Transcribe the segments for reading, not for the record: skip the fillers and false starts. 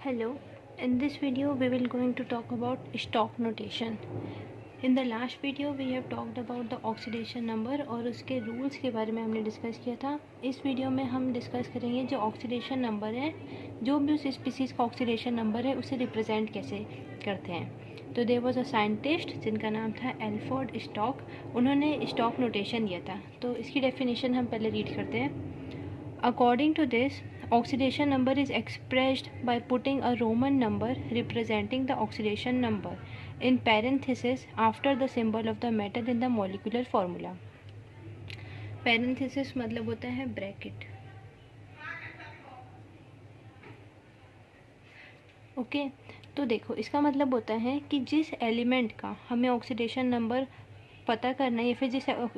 Hello, in this video we will going to talk about stock notation. In the last video we have talked about the oxidation number और उसके rules के बारे में हमने discuss किया था। इस वीडियो में हम डिस्कस करेंगे जो ऑक्सीडेशन नंबर है, जो भी उस स्पीसीज़ का ऑक्सीडेशन नंबर है उसे रिप्रेजेंट कैसे करते हैं। तो देयर वाज अ साइंटिस्ट जिनका नाम था एल्फ्रेड स्टॉक, उन्होंने स्टॉक नोटेशन दिया था। तो इसकी डेफिनेशन हम पहले रीड करते हैं। According to this, oxidation number is expressed by putting a Roman number representing the oxidation number in parentheses after the symbol of the metal in the molecular formula. Parenthesis मतलब होता है bracket. Okay, तो देखो इसका मतलब होता है कि जिस एलिमेंट का हमें ऑक्सीडेशन नंबर पता करना है या फिर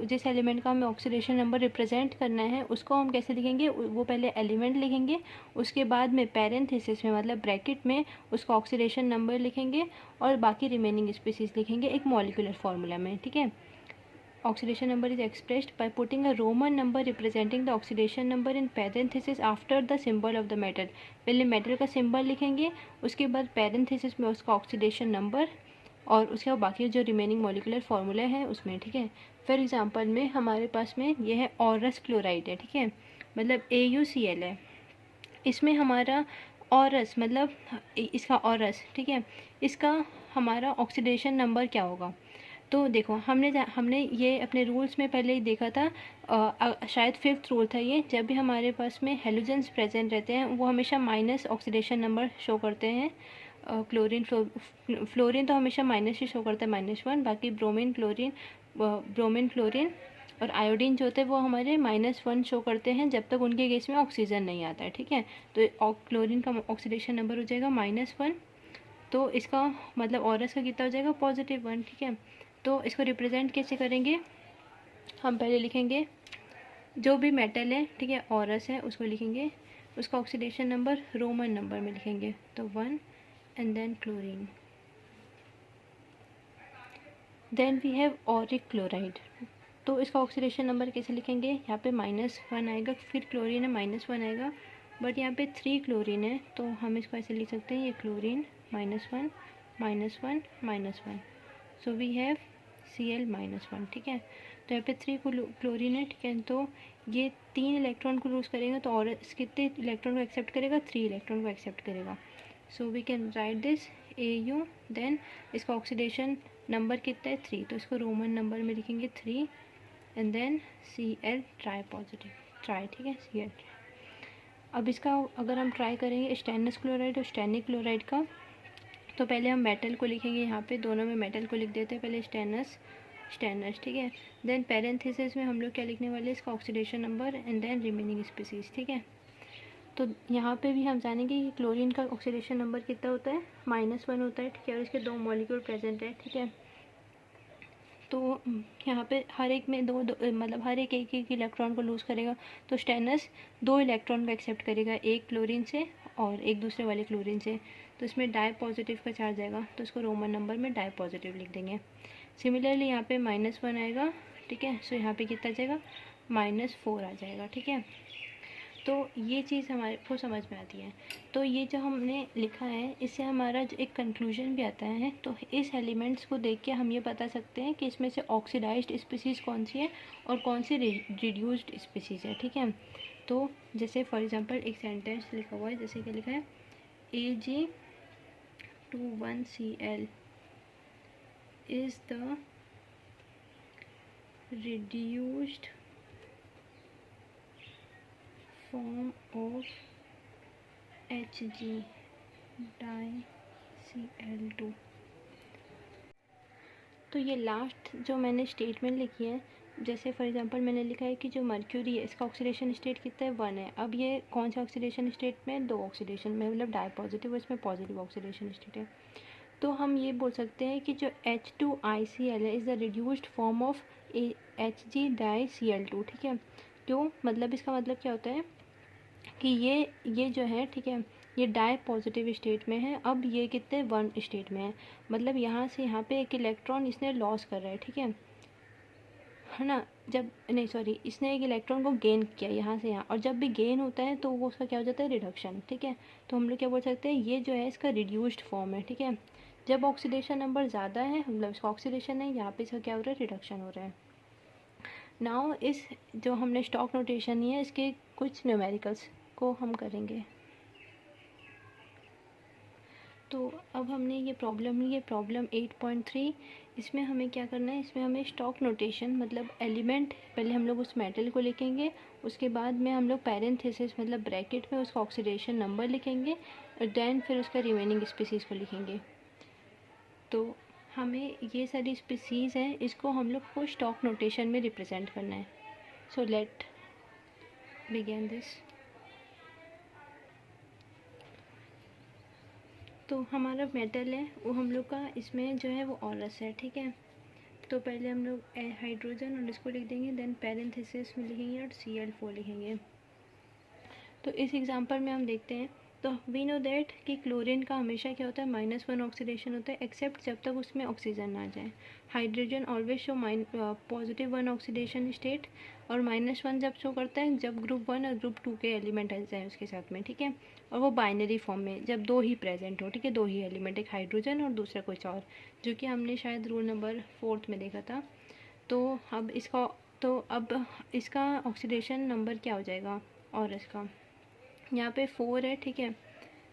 जिस एलिमेंट का हमें ऑक्सीडेशन नंबर रिप्रेजेंट करना है उसको हम कैसे लिखेंगे, वो पहले एलिमेंट लिखेंगे, उसके बाद में पैरेंथेसिस में मतलब ब्रैकेट में उसका ऑक्सीडेशन नंबर लिखेंगे और बाकी रिमेनिंग स्पीसीज लिखेंगे एक मॉलिक्यूलर फार्मूला में। ठीक है, oxidation number is expressed by putting a Roman number representing the oxidation number in parenthesis after the symbol of the metal. पहले मेटल का सिंबल लिखेंगे, उसके बाद पैरेंथेसिस में उसका ऑक्सीडेशन नंबर और उसके बाद बाकी जो रिमेनिंग मॉलिकुलर फार्मूला है उसमें। ठीक है, फॉर एग्जांपल में हमारे पास में यह है औरस क्लोराइड है। ठीक है, मतलब AuCl है, इसमें हमारा औरस मतलब इसका औरस, ठीक है, इसका हमारा ऑक्सीडेशन नंबर क्या होगा। तो देखो हमने ये अपने रूल्स में पहले ही देखा था, शायद 5th रूल था ये। जब भी हमारे पास में हेलोजेंस प्रेजेंट रहते हैं वो हमेशा माइनस ऑक्सीडेशन नंबर शो करते हैं। क्लोरीन फ्लोरीन तो हमेशा माइनस ही शो करता है, -1। बाकी ब्रोमीन क्लोरीन और आयोडीन जो होते हैं वो हमारे -1 शो करते हैं जब तक उनके गैस में ऑक्सीजन नहीं आता है। ठीक है, तो क्लोरीन का ऑक्सीडेशन नंबर हो जाएगा -1, तो इसका मतलब ऑरस का कितना हो जाएगा +1। ठीक है, तो इसको रिप्रेजेंट कैसे करेंगे, हम पहले लिखेंगे जो भी मेटल है, ठीक है, ऑरस है, उसको लिखेंगे, उसका ऑक्सीडेशन नंबर रोमन नंबर में लिखेंगे, तो 1 and then chlorine. Then we have auric chloride, तो इसका ऑक्सीडेशन नंबर कैसे लिखेंगे, यहाँ पे -1 आएगा, फिर क्लोरीन है -1 आएगा, बट यहाँ पे 3 क्लोरीन है तो हम इसको ऐसे लिख सकते हैं, ये chlorine -1 -1 -1, so we have Cl-1। ठीक है, तो यहाँ पे 3 क्लोरीन है। ठीक है, तो ये 3 इलेक्ट्रॉन को लूज करेगा तो और कितने इलेक्ट्रॉन को एक्सेप्ट करेगा, 3 इलेक्ट्रॉन को एक्सेप्ट करेगा। So we can write this Au, then इसका ऑक्सीडेशन नंबर कितना है 3, तो इसको रोमन नंबर में लिखेंगे 3 and then Cl tri positive tri. ठीक है, Cl। अब इसका अगर हम ट्राई करेंगे स्टेनस क्लोराइड और स्टेनिक क्लोराइड का, तो पहले हम मेटल को लिखेंगे, यहाँ पे दोनों में मेटल को लिख देते हैं, पहले स्टेनस। ठीक है, देन पैरेंथेसिस में हम लोग क्या लिखने वाले हैं, इसका oxidation number and then remaining species. ठीक है, तो यहाँ पे भी हम जानेंगे कि क्लोरीन का ऑक्सीडेशन नंबर कितना होता है, -1 होता है। ठीक है, और इसके 2 मॉलिक्यूल प्रेजेंट है। ठीक है, तो यहाँ पे हर एक में मतलब हर एक इलेक्ट्रॉन को लूज करेगा, तो स्टेनस 2 इलेक्ट्रॉन को एक्सेप्ट करेगा, एक क्लोरीन से और एक दूसरे वाले क्लोरीन से, तो इसमें डाई पॉजिटिव का चार्ज आएगा, तो इसको रोमन नंबर में डाई पॉजिटिव लिख देंगे। सिमिलरली यहाँ पे -1 आएगा। ठीक है, सो यहाँ पे कितना आ जाएगा, -4 आ जाएगा। ठीक है, तो ये चीज़ हमारे को समझ में आती है। तो ये जो हमने लिखा है इससे हमारा जो एक कंक्लूजन भी आता है, तो इस एलिमेंट्स को देख के हम ये बता सकते हैं कि इसमें से ऑक्सीडाइज्ड स्पीसीज़ कौन सी है और कौन सी रिड्यूस्ड स्पीसीज़ है। ठीक है, तो जैसे फॉर एग्जांपल एक सेंटेंस लिखा हुआ है, जैसे कि लिखा है Ag21Cl is the reduced form of Hg diCl2। तो ये लास्ट जो मैंने स्टेटमेंट लिखी है, जैसे फॉर एग्जांपल मैंने लिखा है कि जो मर्क्यूरी है इसका ऑक्सीडेशन स्टेट कितना है, 1 है। अब ये कौन सा ऑक्सीडेशन स्टेट में, 2 ऑक्सीडेशन में, मतलब डाई पॉजिटिव और इसमें पॉजिटिव ऑक्सीडेशन स्टेट है। तो हम ये बोल सकते हैं कि जो H2ICl है is the reduced form of Hg diCl2। ठीक है, क्यों, मतलब इसका मतलब क्या होता है कि ये जो है, ठीक है, ये डाई पॉजिटिव स्टेट में है, अब ये कितने 1 स्टेट में है, मतलब यहाँ से यहाँ पे एक इलेक्ट्रॉन इसने लॉस कर रहा है। ठीक है, है ना, जब नहीं सॉरी इसने एक इलेक्ट्रॉन को गेन किया यहाँ से यहाँ, और जब भी गेन होता है तो वो उसका क्या हो जाता है, रिडक्शन। ठीक है, तो हम लोग क्या बोल सकते हैं, ये जो है इसका रिड्यूस्ड फॉर्म है। ठीक है, जब ऑक्सीडेशन नंबर ज़्यादा है मतलब इसका ऑक्सीडेशन है, यहाँ पे इसका क्या हो रहा है, रिडक्शन हो रहा है। नाउ इस जो हमने स्टॉक नोटेशन है इसके कुछ न्यूमेरिकल्स को हम करेंगे। तो अब हमने ये प्रॉब्लम ली है, प्रॉब्लम 8.3। इसमें हमें क्या करना है, इसमें हमें स्टॉक नोटेशन मतलब एलिमेंट पहले हम लोग उस मेटल को लिखेंगे, उसके बाद में हम लोग पैरेंथेसिस मतलब ब्रैकेट में उसका ऑक्सीडेशन नंबर लिखेंगे, और देन फिर उसका रिमेनिंग स्पीसीज़ को लिखेंगे। तो हमें ये सारी स्पीसीज़ हैं, इसको हम लोग को स्टॉक नोटेशन में रिप्रेजेंट करना है। So let begin this. तो हमारा मेटल है वो हम लोग का इसमें जो है वो ऑरस है। ठीक है, तो पहले हम लोग हाइड्रोजन और इसको लिख देंगे, देन पैरेंथेसिस में लिखेंगे और Cl4 लिखेंगे। तो इस एग्जांपल में हम देखते हैं, तो वी नो दैट कि क्लोरीन का हमेशा क्या होता है, -1 ऑक्सीडेशन होता है, एक्सेप्ट जब तक उसमें ऑक्सीजन ना जाए। Hydrogen always show +1 oxidation state, और -1 जब शो करता है जब ग्रुप 1 और ग्रुप 2 के एलिमेंट आ जाए उसके साथ में। ठीक है, और वो बाइनरी फॉर्म में जब दो ही प्रेजेंट हो। ठीक है, दो ही एलिमेंट, एक हाइड्रोजन और दूसरा कुछ और, जो कि हमने शायद रूल नंबर 4 में देखा था। तो अब इसका ऑक्सीडेशन नंबर क्या हो जाएगा, और इसका यहाँ पे 4 है। ठीक है,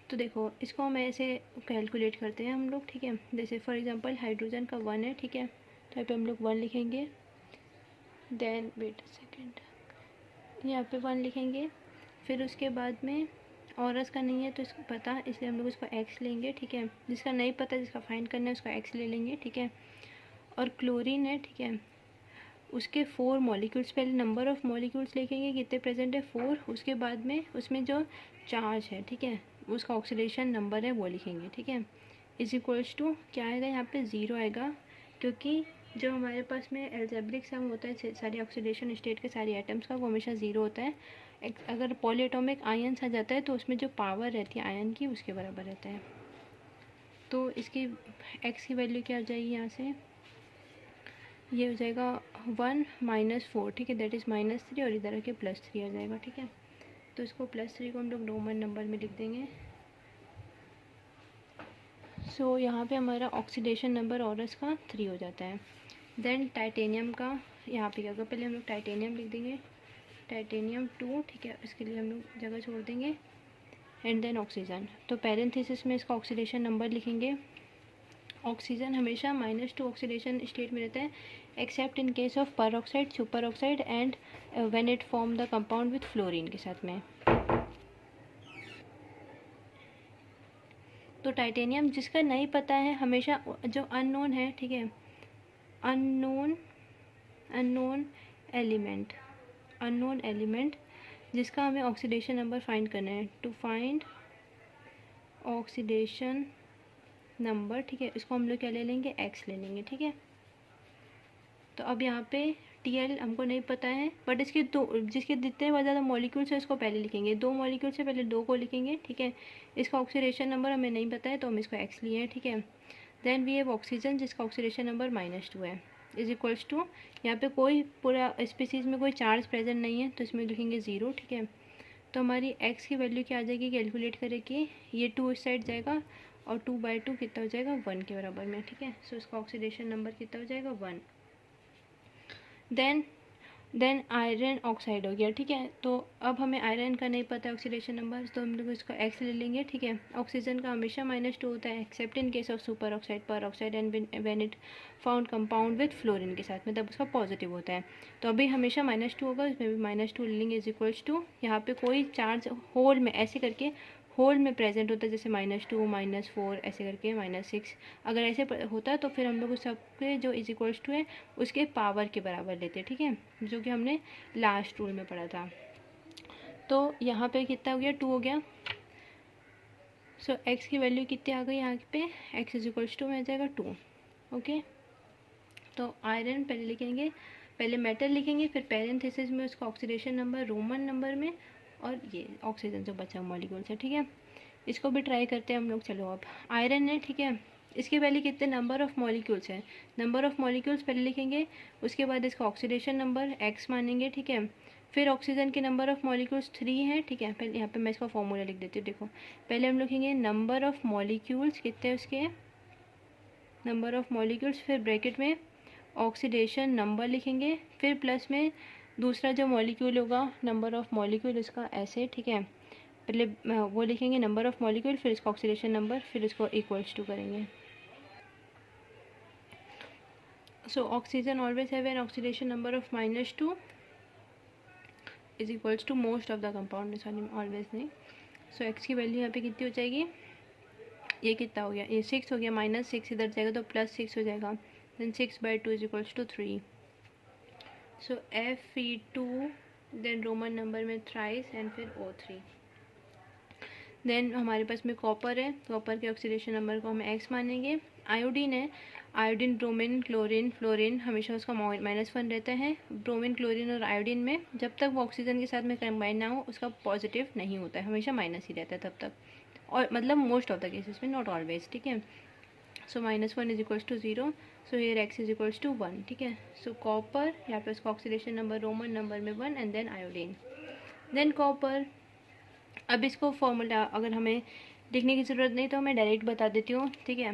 तो देखो इसको हम ऐसे कैलकुलेट करते हैं हम लोग। ठीक है, जैसे फॉर एग्जांपल हाइड्रोजन का 1 है। ठीक है, तो यहाँ पे हम लोग 1 लिखेंगे, देन वेट सेकेंड, यहाँ पे 1 लिखेंगे, फिर उसके बाद में ऑरस का नहीं है तो इसको पता, इसलिए हम लोग उसको x लेंगे। ठीक है, जिसका नहीं पता जिसका फाइंड करना है उसका x ले लेंगे। ठीक है, और क्लोरीन है। ठीक है, उसके 4 मॉलिक्यूल्स, पहले नंबर ऑफ़ मॉलिक्यूल्स लिखेंगे कितने प्रेजेंट है, 4। उसके बाद में उसमें जो चार्ज है, ठीक है, उसका ऑक्सीडेशन नंबर है वो लिखेंगे। ठीक है, इज इक्वल्स टू क्या आएगा, यहाँ पे 0 आएगा, क्योंकि जो हमारे पास में एल्जेब्रिक सम होता है सारी ऑक्सीडेशन स्टेट के सारे एटम्स का, वो हमेशा 0 होता है। अगर पॉलीएटॉमिक आयन्स आ जाता है तो उसमें जो पावर रहती है आयन की उसके बराबर रहता है। तो इसकी x की वैल्यू क्या आ जाएगी, यहाँ से ये हो जाएगा 1 - 4। ठीक है, दैट इज़ -3, और इधर आके +3 आ जाएगा। ठीक है, तो इसको +3 को हम लोग रोमन नंबर में लिख देंगे। सो यहाँ पे हमारा ऑक्सीडेशन नंबर ऑरस का 3 हो जाता है। देन टाइटेनियम का यहाँ पे क्या होगा, पहले हम लोग टाइटेनियम लिख देंगे, टाइटेनियम 2। ठीक है, इसके लिए हम लोग जगह छोड़ देंगे, एंड देन ऑक्सीजन। तो पैरेंथेसिस में इसका ऑक्सीडेशन नंबर लिखेंगे। ऑक्सीजन हमेशा -2 ऑक्सीडेशन स्टेट में रहता है, except in case of peroxide, super oxide, and when it form the compound with fluorine के साथ में। तो टाइटेनियम जिसका नहीं पता है, हमेशा जो अननोन है, ठीक है, अननोन एलिमेंट जिसका हमें ऑक्सीडेशन नंबर फाइंड करना है, टू फाइंड ऑक्सीडेशन नंबर। ठीक है, इसको हम लोग क्या ले लेंगे, x ले लेंगे। ठीक है, तो अब यहाँ पे Tl हमको नहीं पता है, बट इसके जिसके जितने ज़्यादा मॉलिक्यूल्स है उसको पहले लिखेंगे, 2 मॉलिक्यूल से पहले 2 को लिखेंगे। ठीक है, इसका ऑक्सीडेशन नंबर हमें नहीं पता है तो हम इसको x लिए हैं। ठीक है, देन वी हैव ऑक्सीजन जिसका ऑक्सीडेशन नंबर -2 है, इज इक्वल्स टू, यहाँ पे कोई पूरा स्पीसीज़ में कोई चार्ज प्रेजेंट नहीं है तो इसमें लिखेंगे 0। ठीक है, तो हमारी x की वैल्यू क्या आ जाएगी, कैलकुलेट करें, ये 2 इस साइड जाएगा और 2/2 कितना हो जाएगा, 1 के बराबर में। ठीक है, सो इसका ऑक्सीडेशन नंबर कितना हो जाएगा, 1। देन आयरन ऑक्साइड हो गया। ठीक है, तो अब हमें आयरन का नहीं पता ऑक्सीडेशन नंबर, तो हम लोग इसका x ले लेंगे। ठीक है, ऑक्सीजन का हमेशा -2 होता है, except in case of super oxide, per oxide, and when it found compound with fluorine के साथ में, तब उसका पॉजिटिव होता है। तो अभी हमेशा -2 होगा, इसमें भी -2 ले लेंगे, इज इक्वल्स टू, यहाँ पे कोई चार्ज होल में ऐसे करके होल में प्रेजेंट होता है, जैसे -2 -4 ऐसे करके -6, अगर ऐसे होता है तो फिर हम लोग उस सबके जो इज इक्वल्स टू है उसके पावर के बराबर लेते हैं। ठीक है, जो कि हमने लास्ट रूल में पढ़ा था। तो यहाँ पे कितना हो गया, 2 हो गया। सो x की वैल्यू कितनी आ गई यहाँ पे, x इज इक्वल्स टू में आ जाएगा 2। ओके, तो आयरन पहले लिखेंगे, पहले मेटल लिखेंगे, फिर पैरेंथेसिस में उसका ऑक्सीडेशन नंबर रोमन नंबर में, और ये ऑक्सीजन जो बचा मॉलिक्यूल्स है। ठीक है, इसको भी ट्राई करते हैं हम लोग। चलो अब आयरन है, ठीक है, इसके पहले कितने नंबर ऑफ़ मॉलिक्यूल्स हैं, नंबर ऑफ़ मॉलिक्यूल्स पहले लिखेंगे, उसके बाद इसका ऑक्सीडेशन नंबर x मानेंगे, ठीक है। फिर ऑक्सीजन के नंबर ऑफ़ मॉलिक्यूल्स 3 हैं, ठीक है। पहले यहाँ पे मैं इसका फॉर्मूला लिख देती हूँ, देखो पहले हम लिखेंगे नंबर ऑफ़ मॉलिक्यूल्स कितने हैं उसके, नंबर ऑफ़ मॉलिक्यूल्स, फिर ब्रैकेट में ऑक्सीडेशन नंबर लिखेंगे, फिर प्लस में दूसरा जो मॉलिक्यूल होगा नंबर ऑफ़ मॉलिक्यूल इसका ऐसे, ठीक है। पहले वो लिखेंगे नंबर ऑफ़ मॉलिक्यूल, फिर इसका ऑक्सीडेशन नंबर, फिर इसको इक्वल्स टू करेंगे। So oxygen always have an oxidation number of -2 is equals to most of the compound, sorry always नहीं। So x की वैल्यू यहाँ पे कितनी हो जाएगी, ये कितना हो गया, ये 6 हो गया, -6 इधर जाएगा तो +6 हो जाएगा, then 6/2 is equals to 3। So Fe2 then Roman number में थ्राइस एंड फिर O3। देन हमारे पास में कॉपर है, कॉपर के ऑक्सीडेशन नंबर को हम x मानेंगे। आयोडीन है, आयोडीन, ब्रोमीन, क्लोरीन, फ्लोरीन हमेशा उसका -1 रहता है। ब्रोमीन, क्लोरीन और आयोडीन में जब तक वो ऑक्सीजन के साथ में कंबाइन ना हो उसका पॉजिटिव नहीं होता है, हमेशा माइनस ही रहता है तब तक, और मतलब मोस्ट ऑफ द केसेस में, नॉट ऑलवेज, ठीक है। So -1 is equals to 0, so here x is equals to 1, ठीक है। सो कॉपर, यहाँ पे उसका ऑक्सीडेशन नंबर रोमन नंबर में 1 and then iodine, then copper. अब इसको फॉर्मूला अगर हमें लिखने की ज़रूरत नहीं तो मैं डायरेक्ट बता देती हूँ, ठीक है।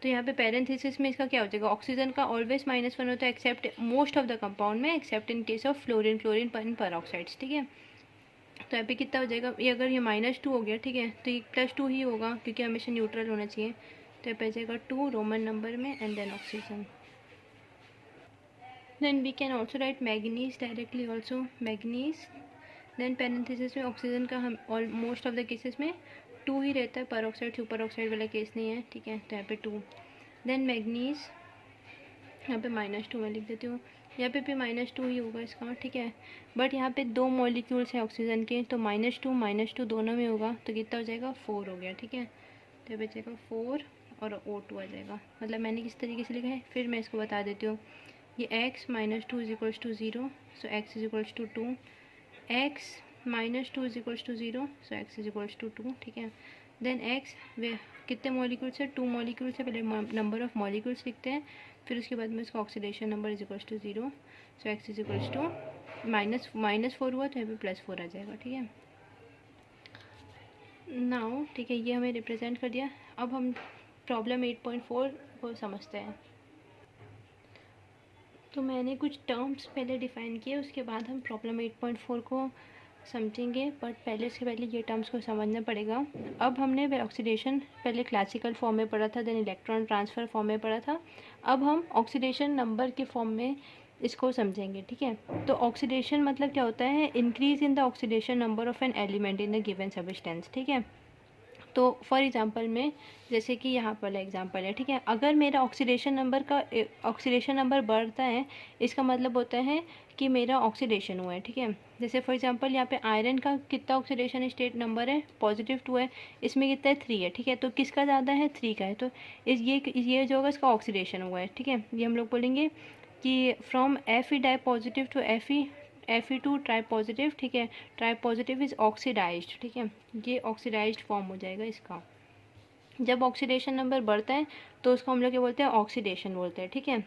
तो यहाँ पे पैरेंथेसिस में इसका क्या हो जाएगा, ऑक्सीजन का ऑलवेज -1 होता है except most of the compound में, except in case of fluorine, chlorine in peroxides, ठीक है। तो यहाँ पे कितना हो जाएगा, ये अगर ये -2 हो गया, ठीक है, तो ये +2 ही होगा क्योंकि हमेशा न्यूट्रल होना चाहिए। तो यहाँ पे जाएगा 2 रोमन नंबर में and then oxygen. Then we can also write manganese directly also, manganese. Then parenthesis में ऑक्सीजन का हम मोस्ट ऑफ द केसेस में 2 ही रहता है, परऑक्साइड सुपर ऑक्साइड वाला केस नहीं है, ठीक है। तो यहाँ पे 2, देन मैग्नीज, यहाँ पे -2 मैं लिख देती हूँ, यहाँ पे भी -2 ही होगा इसका, ठीक है। बट यहाँ पे 2 मॉलिक्यूल्स हैं ऑक्सीजन के, तो -2 दोनों में होगा, तो कितना हो जाएगा 4 हो गया, ठीक है। तो यहाँ पे जाएगा 4 और O2 आ जाएगा, मतलब मैंने किस तरीके से लिखा है फिर मैं इसको बता देती हूँ। ये x -2 is equals to 0, so x is equals to 2, x -2 is equals to 0, so x is equals to 2, ठीक है। देन x वे कितने मॉलिक्यूल्स है, 2 मॉलिक्यूल्स है, पहले नंबर ऑफ मॉलिक्यूल्स लिखते हैं, फिर उसके बाद में इसका oxidation number is equals to 0, so x is equals to -4 हुआ तो यहाँ पे +4 आ जाएगा, ठीक है। नाउ ठीक है, ये हमें रिप्रेजेंट कर दिया। अब हम प्रॉब्लम 8.4 को समझते हैं। तो मैंने कुछ टर्म्स पहले डिफ़ाइन किए, उसके बाद हम प्रॉब्लम 8.4 को समझेंगे, बट पहले इसके पहले ये टर्म्स को समझना पड़ेगा। अब हमने ऑक्सीडेशन पहले क्लासिकल फॉर्म में पढ़ा था, देन इलेक्ट्रॉन ट्रांसफ़र फॉर्म में पढ़ा था। अब हम ऑक्सीडेशन नंबर के फॉर्म में इसको समझेंगे, ठीक है। तो ऑक्सीडेशन मतलब क्या होता है, increase in the oxidation number of an element in the given substance, ठीक है। तो फॉर एग्जांपल में जैसे कि यहाँ पर एग्जांपल है, ठीक है, अगर मेरा ऑक्सीडेशन नंबर बढ़ता है, इसका मतलब होता है कि मेरा ऑक्सीडेशन हुआ है, ठीक है। जैसे फॉर एग्जांपल यहाँ पे आयरन का कितना ऑक्सीडेशन स्टेट नंबर है, +2 है, इसमें कितना है 3 है, ठीक है। तो किसका ज़्यादा है, 3 का है, तो ये जो होगा इसका ऑक्सीडेशन हुआ है, ठीक है। ये हम लोग बोलेंगे कि from Fe di positive to Fe2 tri positive, ठीक है। ट्राई पॉजिटिव इज़ ऑक्सीडाइज्ड, ठीक है, ये ऑक्सीडाइज्ड फॉर्म हो जाएगा इसका। जब ऑक्सीडेशन नंबर बढ़ता है तो उसको हम लोग क्या बोलते हैं, ऑक्सीडेशन बोलते हैं, ठीक है।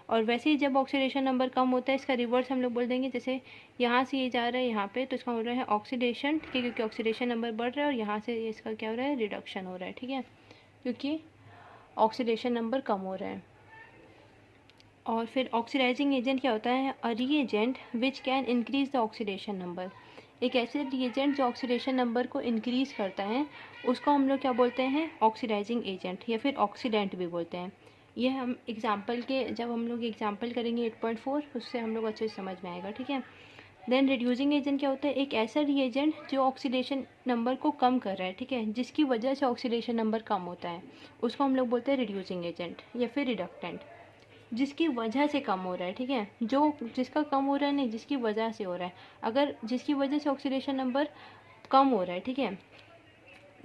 और वैसे ही जब ऑक्सीडेशन नंबर कम होता है इसका रिवर्स हम लोग बोल देंगे, जैसे यहाँ से ये जा रहा है यहाँ पे, तो इसका हो रहा है ऑक्सीडेशन, ठीक है, क्योंकि ऑक्सीडेशन नंबर बढ़ रहा है, और यहाँ से इसका क्या हो रहा है, रिडक्शन हो रहा है, ठीक है, क्योंकि ऑक्सीडेशन नंबर कम हो रहा है। और फिर ऑक्सीडाइजिंग एजेंट क्या होता है, a reagent which can increase the oxidation number. एक ऐसे रीएजेंट जो ऑक्सीडेशन नंबर को इंक्रीज़ करता है उसको हम लोग क्या बोलते हैं, ऑक्सीडाइजिंग एजेंट, या फिर ऑक्सीडेंट भी बोलते हैं। ये हम एग्जांपल के, जब हम लोग एग्जांपल करेंगे 8.4 उससे हम लोग अच्छे से समझ में आएगा, ठीक है। देन रिड्यूसिंग एजेंट क्या होता है, एक ऐसा रीएजेंट जो ऑक्सीडेशन नंबर को कम कर रहा है, ठीक है, जिसकी वजह से ऑक्सीडेशन नंबर कम होता है, उसको हम लोग बोलते हैं रिड्यूसिंग एजेंट या फिर रिडक्टेंट। जिसकी वजह से कम हो रहा है, ठीक है, जो जिसका कम हो रहा है नहीं, जिसकी वजह से हो रहा है। अगर जिसकी वजह से ऑक्सीडेशन नंबर कम हो रहा है, ठीक है,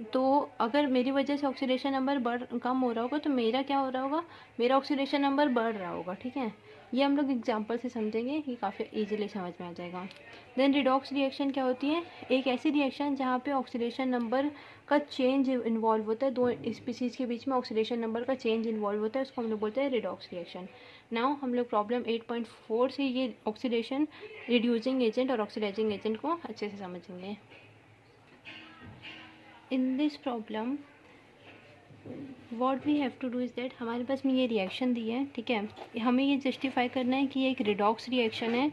तो अगर मेरी वजह से ऑक्सीडेशन नंबर कम हो रहा होगा तो मेरा क्या हो रहा होगा, मेरा ऑक्सीडेशन नंबर बढ़ रहा होगा, ठीक है। ये हम लोग एग्जांपल से समझेंगे, ये काफ़ी इजीली समझ में आ जाएगा। देन रिडॉक्स रिएक्शन क्या होती है, एक ऐसी रिएक्शन जहाँ पे ऑक्सीडेशन नंबर का चेंज इन्वॉल्व होता है, दो स्पीसीज़ के बीच में ऑक्सीडेशन नंबर का चेंज इन्वॉल्व होता है, उसको हम लोग बोलते हैं रिडॉक्स रिएक्शन। नाउ हम लोग प्रॉब्लम 8.4 से ये ऑक्सीडेशन, रिड्यूसिंग एजेंट और ऑक्सीडाइजिंग एजेंट को अच्छे से समझेंगे। In this problem what we have to do is that, हमारे पास में ये रिएक्शन दी है, ठीक है, हमें ये जस्टिफाई करना है कि ये एक रिडॉक्स रिएक्शन है,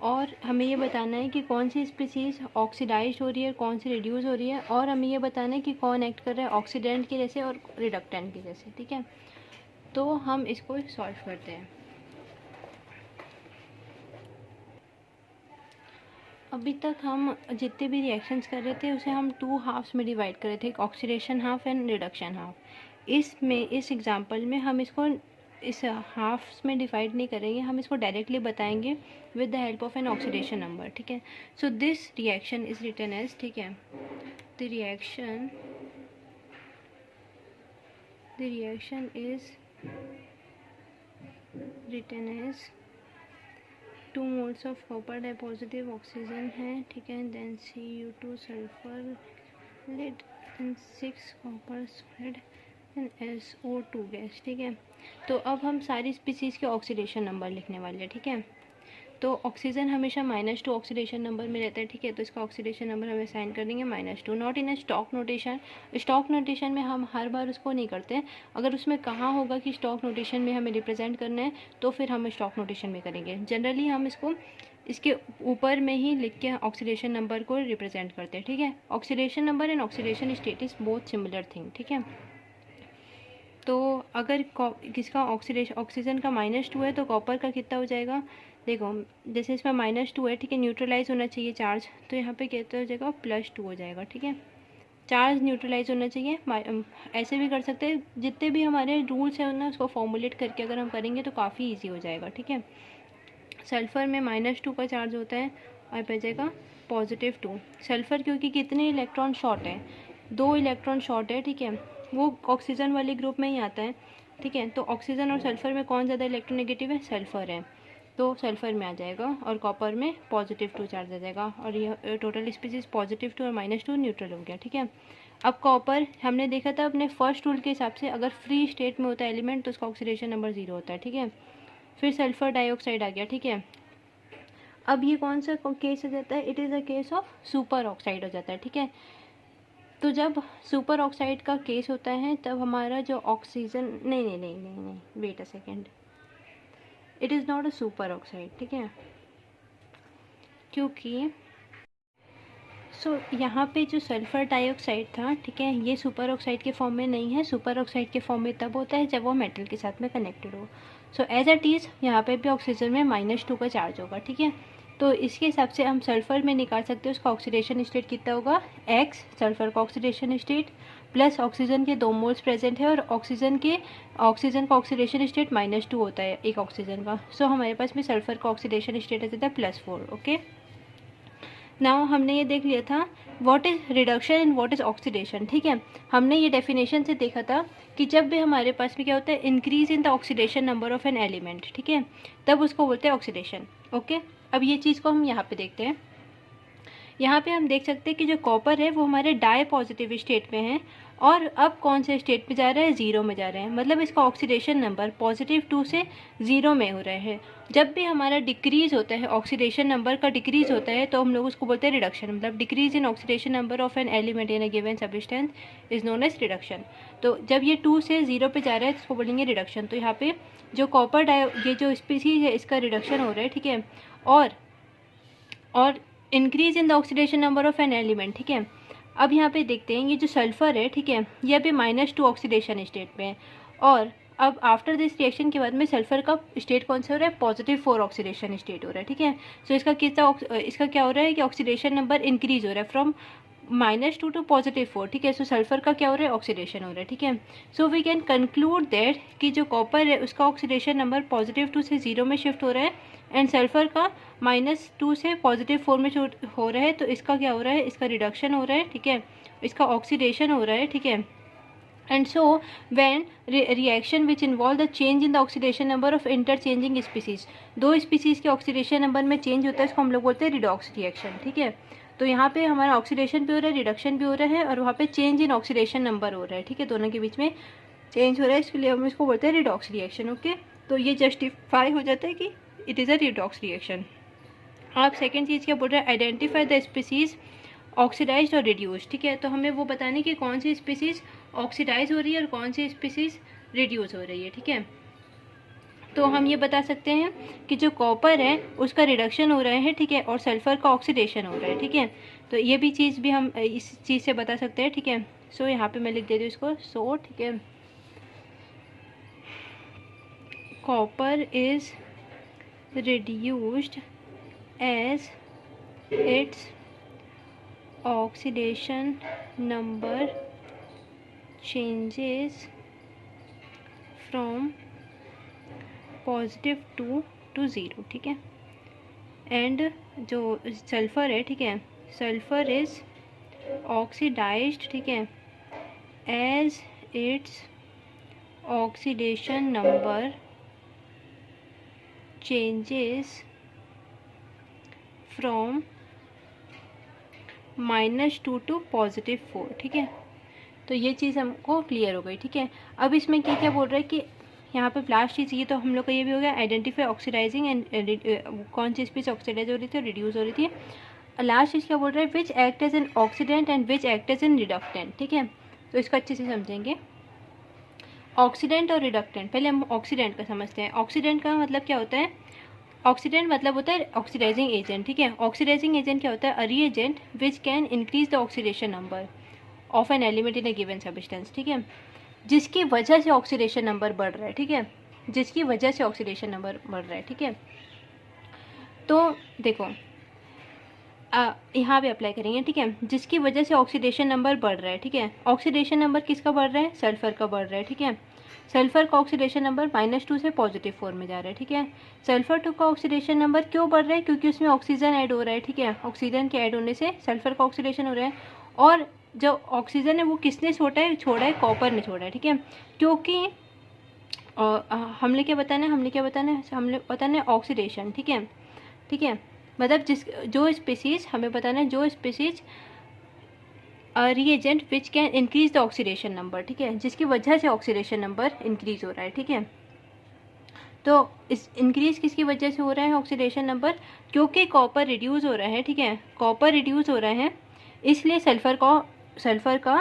और हमें ये बताना है कि कौन सी स्पीसीज़ ऑक्सीडाइज हो रही है, कौन सी रिड्यूस हो रही है, और हमें ये बताना है कि कौन एक्ट कर रहा है ऑक्सीडेंट के जैसे और रिडक्टेंट के जैसे, ठीक है। तो हम इसको सॉल्व करते हैं। अभी तक हम जितने भी रिएक्शंस कर रहे थे उसे हम 2 हाफ्स में डिवाइड कर रहे थे, एक oxidation half and reduction half. इस एग्जांपल में हम इसको इस हाफ्स में डिवाइड नहीं करेंगे, हम इसको डायरेक्टली बताएंगे with the help of an oxidation number, ठीक है। So this reaction is written as, ठीक है, the reaction is written as 2 moles of copper dipositive oxygen है, ठीक है, then Cu2 sulphur lead and 6 copper spread and SO2 gas, ठीक है। तो अब हम सारी स्पीसीज़ के ऑक्सीडेशन नंबर लिखने वाले हैं, ठीक है। तो ऑक्सीजन हमेशा -2 ऑक्सीडेशन नंबर में रहता है, ठीक है, तो इसका ऑक्सीडेशन नंबर हमें साइन कर देंगे -2, not in A stock notation. Stock notation में हम हर बार उसको नहीं करते, अगर उसमें कहा होगा कि स्टॉक नोटेशन में हमें रिप्रेजेंट करना है तो फिर हम स्टॉक नोटेशन में करेंगे। जनरली हम इसको इसके ऊपर में ही लिख के ऑक्सीडेशन नंबर को रिप्रेजेंट करते हैं, ठीक है। Oxidation number and oxidation state is both similar thing, ठीक है। तो अगर किसका ऑक्सीजन का -2 है तो कॉपर का कितना हो जाएगा, देखो जैसे इसमें -2 है, ठीक है, न्यूट्रलाइज होना चाहिए चार्ज, तो यहाँ पे कितना हो जाएगा +2 हो जाएगा, ठीक है। चार्ज न्यूट्रलाइज होना चाहिए, ऐसे भी कर सकते हैं, जितने भी हमारे रूल्स हैं ना उसको फॉर्मुलेट करके अगर हम करेंगे तो काफ़ी ईजी हो जाएगा, ठीक है। सल्फ़र में -2 का चार्ज होता है और पे जाएगा +2। सल्फ़र क्योंकि कितने इलेक्ट्रॉन शॉर्ट है, 2 इलेक्ट्रॉन शॉर्ट है, ठीक है, वो ऑक्सीजन वाले ग्रुप में ही आता है, ठीक है। तो ऑक्सीजन और सल्फ़र में कौन ज़्यादा इलेक्ट्रोनेगेटिव है, सल्फ़र है, तो सल्फ़र में आ जाएगा, और कॉपर में +2 चार्ज आ जाएगा, और ये टोटल स्पीसीज +2 और -2 न्यूट्रल हो गया, ठीक है। अब कॉपर हमने देखा था अपने फर्स्ट रूल के हिसाब से, अगर फ्री स्टेट में होता है एलिमेंट तो उसका ऑक्सीडेशन नंबर 0 होता है, ठीक है। फिर सल्फ़र डाइऑक्साइड आ गया, ठीक है। अब ये कौन सा केस हो जाता है, it is a case of super oxide हो जाता है, ठीक है। तो जब सुपर ऑक्साइड का केस होता है तब हमारा जो ऑक्सीजन, नहीं, wait a second, it is not a superoxide, ठीक है, क्योंकि यहाँ पे जो सल्फ़र डाइऑक्साइड था, ठीक है, ये सुपर ऑक्साइड के फॉर्म में नहीं है। सुपर ऑक्साइड के फॉर्म में तब होता है जब वो मेटल के साथ में कनेक्टेड हो। सो एज इट इज़ यहाँ पे भी ऑक्सीजन में -2 का चार्ज होगा, ठीक है। तो इसके हिसाब से हम सल्फ़र में निकाल सकते हैं उसका ऑक्सीडेशन स्टेट कितना होगा, X सल्फ़र का ऑक्सीडेशन स्टेट प्लस ऑक्सीजन के 2 मोल्स प्रेजेंट है, और ऑक्सीजन का ऑक्सीडेशन स्टेट -2 होता है एक ऑक्सीजन का। सो हमारे पास में सल्फ़र का ऑक्सीडेशन स्टेट आ जाता है +4, ओके। नाउ हमने ये देख लिया था what is reduction and what is oxidation, ठीक है। हमने ये डेफिनेशन से देखा था कि जब भी हमारे पास में क्या होता है, increase in the oxidation number of an element, ठीक है, तब उसको बोलते हैं ऑक्सीडेशन, ओके। अब ये चीज़ को हम यहाँ पे देखते हैं। यहाँ पे हम देख सकते हैं कि जो कॉपर है वो हमारे डाई पॉजिटिव स्टेट में है, और अब कौन से स्टेट पे जा रहा है, 0 में जा रहे हैं, मतलब इसका ऑक्सीडेशन नंबर +2 से 0 में हो रहा है। जब भी हमारा डिक्रीज होता है, ऑक्सीडेशन नंबर का डिक्रीज होता है, तो हम लोग उसको बोलते हैं रिडक्शन, मतलब decrease in oxidation number of an element in a given substance is known as reduction. तो जब ये 2 से 0 पे जा रहा है तो उसको बोलेंगे रिडक्शन। तो यहाँ पे जो ये जो स्पीसीज है इसका रिडक्शन हो रहा है, ठीक है, और increase in the oxidation number of an element, ठीक है। अब यहाँ पे देखते हैं ये जो सल्फ़र है, ठीक है, ये अभी -2 ऑक्सीडेशन स्टेट में है, और अब आफ्टर दिस रिएक्शन के बाद में सल्फ़र का स्टेट कौन सा हो रहा है, +4 ऑक्सीडेशन स्टेट हो रहा है, ठीक है। सो इसका क्या हो रहा है कि ऑक्सीडेशन नंबर इंक्रीज हो रहा है फ्रॉम -2 टू +4, ठीक है। सो सल्फ़र का क्या हो रहा है, ऑक्सीडेशन हो रहा है, ठीक है। So we can conclude that कि जो कॉपर है उसका ऑक्सीडेशन नंबर +2 से 0 में शिफ्ट हो रहा है, एंड सल्फ़र का -2 से +4 में हो रहा है, तो इसका क्या हो रहा है, इसका रिडक्शन हो रहा है, ठीक है, इसका ऑक्सीडेशन हो रहा है, ठीक है। And so when reaction which involve the change in the oxidation number of interchanging species, 2 species के ऑक्सीडेशन नंबर में चेंज होता है, इसको हम लोग बोलते हैं रिडॉक्स रिएक्शन, ठीक है। तो यहाँ पे हमारा ऑक्सीडेशन भी हो रहा है, रिडक्शन भी हो रहा है, और वहाँ पे चेंज इन ऑक्सीडेशन नंबर हो रहा है, ठीक है, दोनों के बीच में चेंज हो रहा है, इसलिए हम इसको बोलते हैं रिडॉक्स रिएक्शन। ओके, तो ये जस्टिफाई हो जाता है कि it is a redox reaction. आप सेकेंड चीज़ क्या बोल रहे हैं, आइडेंटिफाई द स्पीसीज ऑक्सीडाइज्ड और रिड्यूस, ठीक है, तो हमें वो बताने कि कौन सी स्पीसीज ऑक्सीडाइज हो रही है और कौन सी स्पीसीज रिड्यूस हो रही है, ठीक है। तो हम ये बता सकते हैं कि जो कॉपर है उसका रिडक्शन हो रहा है, ठीक है, और सल्फर का ऑक्सीडेशन हो रहा है, ठीक है। तो ये भी चीज़ भी हम इस चीज़ से बता सकते हैं, ठीक है। सो यहाँ पे मैं लिख देती हूँ इसको, सो ठीक है, copper is reduced as its oxidation number changes from positive to zero, ठीक है। एंड जो सल्फ़र है, ठीक है, सल्फ़र इज़ ऑक्सीडाइज्ड, ठीक है, as its oxidation number changes from -2 to +4, ठीक है। तो ये चीज़ हमको क्लियर हो गई, ठीक है। अब इसमें क्या क्या बोल रहा है कि यहाँ पे लास्ट चीज़ ये तो हम लोग का ये भी हो गया, आइडेंटिफाई ऑक्सीडाइजिंग एंड कौन सी स्पीसीज ऑक्सीडाइज हो रही थी और रिड्यूस हो रही थी। लास्ट चीज़ क्या बोल रहा है, which act as an oxidant and which act as an reductant, ठीक है। तो इसको अच्छे से समझेंगे, ऑक्सीडेंट और रिडक्टेंट। पहले हम ऑक्सीडेंट का समझते हैं। ऑक्सीडेंट का मतलब क्या होता है, ऑक्सीडेंट मतलब होता है ऑक्सीडाइजिंग एजेंट, ठीक है। ऑक्सीडाइजिंग एजेंट क्या होता है, a reagent which can increase the oxidation number of an element in a given substance, ठीक है, जिसकी वजह से ऑक्सीडेशन नंबर बढ़ रहा है, ठीक है, जिसकी वजह से ऑक्सीडेशन नंबर बढ़ रहा है, ठीक है। तो देखो यहाँ पे अप्लाई करेंगे, ठीक है, जिसकी वजह से ऑक्सीडेशन नंबर बढ़ रहा है, ठीक है। ऑक्सीडेशन नंबर किसका बढ़ रहा है, सल्फर का बढ़ रहा है, ठीक है। सल्फर का ऑक्सीडेशन नंबर -2 से +4 में जा रहा है, ठीक है। सल्फर 2 का ऑक्सीडेशन नंबर क्यों बढ़ रहा है, क्योंकि उसमें ऑक्सीजन ऐड हो रहा है, ठीक है। ऑक्सीजन के ऐड होने से सल्फर का ऑक्सीडेशन हो रहा है, और जो ऑक्सीजन है वो किसने छोड़ा है, कॉपर ने छोड़ा है, ठीक है। क्योंकि हमने क्या बताना है, हमने बताना है ऑक्सीडेशन, ठीक है, ठीक है, मतलब जो स्पीसीज हमें बताना है, जो species reagent which can increase the oxidation number, ठीक है, जिसकी वजह से ऑक्सीडेशन नंबर इंक्रीज हो रहा है, ठीक है। तो इस इंक्रीज किसकी वजह से हो रहा है ऑक्सीडेशन नंबर, क्योंकि कॉपर रिड्यूस हो रहा है, ठीक है, कॉपर रिड्यूस हो रहा है, इसलिए सल्फर का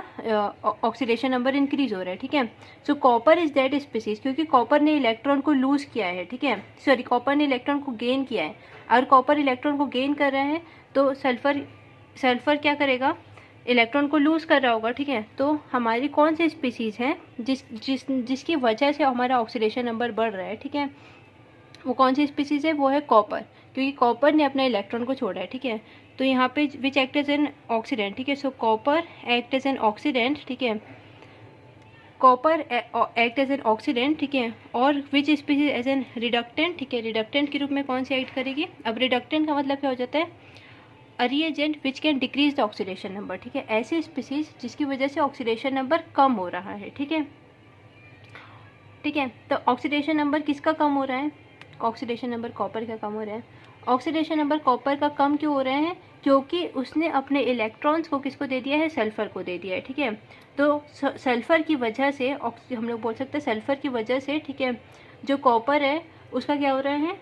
ऑक्सीडेशन नंबर इंक्रीज हो रहा है, ठीक है। So copper is that species, क्योंकि कॉपर ने इलेक्ट्रॉन को लूज किया है, ठीक है, सॉरी कॉपर ने इलेक्ट्रॉन को गेन किया है, और कॉपर इलेक्ट्रॉन को गेन कर रहा है, तो सल्फर क्या करेगा, इलेक्ट्रॉन को लूज कर रहा होगा, ठीक है। तो हमारी कौन सी स्पीसीज है जिसकी वजह से हमारा ऑक्सीडेशन नंबर बढ़ रहा है, ठीक है, वो कौन सी स्पीसीज है, वो है कॉपर, क्योंकि कॉपर ने अपना इलेक्ट्रॉन को छोड़ा है, ठीक है। तो यहाँ पे which act as an oxidant, ठीक है, so copper act as an oxidant, ठीक है, copper act as an oxidant, ठीक है, और which species as an reductant, ठीक है, रिडक्टेंट के रूप में कौन सी एक्ट करेगी। अब रिडक्टेंट का मतलब क्या हो जाता है, a reagent which can decrease the oxidation number, ठीक है, ऐसी स्पीसीज जिसकी वजह से ऑक्सीडेशन नंबर कम हो रहा है, ठीक है, ठीक है। तो ऑक्सीडेशन नंबर किसका कम हो रहा है, ऑक्सीडेशन नंबर कॉपर का कम हो रहा है। ऑक्सीडेशन नंबर कॉपर का कम क्यों हो रहे हैं, क्योंकि उसने अपने इलेक्ट्रॉन्स को किसको दे दिया है, सल्फर को दे दिया है, ठीक है। तो सल्फर की वजह से हम लोग बोल सकते हैं सल्फर की वजह से, ठीक है, जो कॉपर है उसका क्या हो रहा है,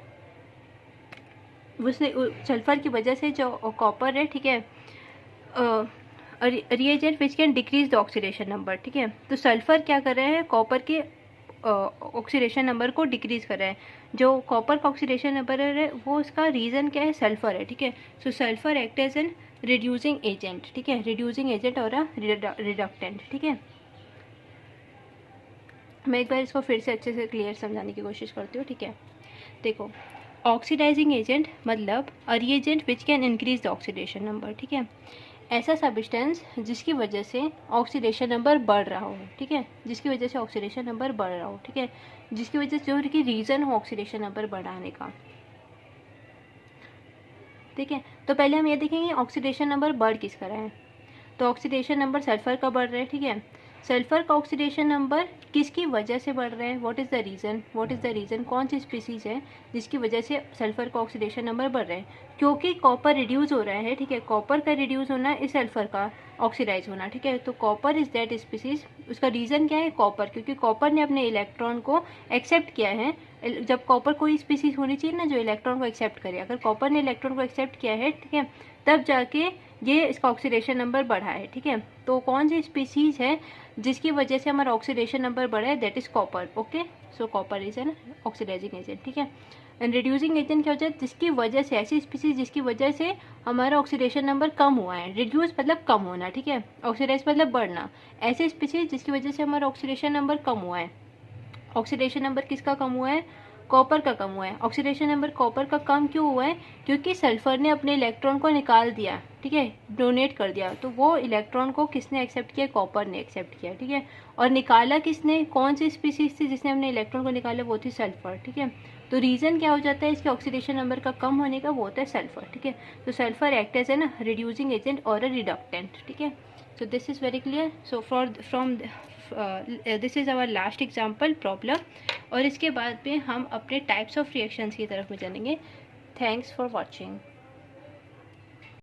उसने सल्फर की वजह से जो कॉपर है, ठीक है, reagent which can decrease the oxidation number, ठीक है। तो सल्फर क्या कर रहे हैं, कॉपर के ऑक्सीडेशन नंबर को डिक्रीज कर रहा है। जो कॉपर का ऑक्सीडेशन नंबर है वो उसका रीज़न क्या है, सल्फर है, ठीक है। So sulphur act as an reducing agent, ठीक है, रिड्यूसिंग एजेंट और रिडक्टेंट, ठीक है। मैं एक बार इसको फिर से अच्छे से क्लियर समझाने की कोशिश करती हूँ, ठीक है। देखो ऑक्सीडाइजिंग एजेंट मतलब a reagent which can increase the oxidation number, ठीक है, ऐसा सब्सटेंस जिसकी वजह से ऑक्सीडेशन नंबर बढ़ रहा हो, ठीक है, जिसकी वजह से ऑक्सीडेशन नंबर बढ़ रहा हो, ठीक है, जिसकी वजह से जो कि रीज़न हो ऑक्सीडेशन नंबर बढ़ाने का, ठीक है। तो पहले हम ये देखेंगे ऑक्सीडेशन नंबर बढ़ किसका रहा है। तो ऑक्सीडेशन नंबर सल्फर का बढ़ रहा है, ठीक है। सल्फर का ऑक्सीडेशन नंबर किसकी वजह से बढ़ रहा है, व्हाट इज़ द रीज़न, कौन सी स्पीसीज़ है जिसकी वजह से सल्फर का ऑक्सीडेशन नंबर बढ़ रहा है, क्योंकि कॉपर रिड्यूस हो रहा है, ठीक है, कॉपर का रिड्यूस होना इस सल्फर का ऑक्सीडाइज होना, ठीक है, तो कॉपर इज दैट स्पीसीज, उसका रीज़न क्या है, कॉपर, क्योंकि कॉपर ने अपने इलेक्ट्रॉन को एक्सेप्ट किया है। जब कॉपर कोई स्पीसीज होनी चाहिए ना जो इलेक्ट्रॉन को एक्सेप्ट करे, अगर कॉपर ने इलेक्ट्रॉन को एक्सेप्ट किया है, ठीक है, तब जाके ये इसका ऑक्सीडेशन नंबर बढ़ा है, ठीक है, तो कौन सी स्पीसीज है जिसकी वजह से हमारा ऑक्सीडेशन नंबर बढ़ा है, that is copper, okay, so copper is an oxidizing agent, ठीक है। एंड रिड्यूसिंग एजेंट क्या होता है, जिसकी वजह से, ऐसी स्पीसीज जिसकी वजह से हमारा ऑक्सीडेशन नंबर कम हुआ है, रिड्यूस मतलब कम होना, ठीक है, ऑक्सीडाइज मतलब बढ़ना, ऐसी स्पीसीज जिसकी वजह से हमारा ऑक्सीडेशन नंबर कम हुआ है। ऑक्सीडेशन नंबर किसका कम हुआ है, कॉपर का कम हुआ है। ऑक्सीडेशन नंबर कॉपर का कम क्यों हुआ है, क्योंकि सल्फर ने अपने इलेक्ट्रॉन को निकाल दिया, ठीक है, डोनेट कर दिया, तो वो इलेक्ट्रॉन को किसने एक्सेप्ट किया, कॉपर ने एक्सेप्ट किया, ठीक है, और निकाला किसने, कौन सी स्पीसीज थी जिसने अपने इलेक्ट्रॉन को निकाला, वो थी सल्फर, ठीक है, तो रीज़न क्या हो जाता है इसके ऑक्सीडेशन नंबर का कम होने का, वो होता है सल्फर, ठीक है, तो sulphur act as an reducing agent और अ रिडक्टेंट, ठीक है, so this is very clear. So this is our last example problem, और इसके बाद में हम अपने टाइप्स ऑफ रिएक्शंस की तरफ में जानेंगे। Thanks for watching.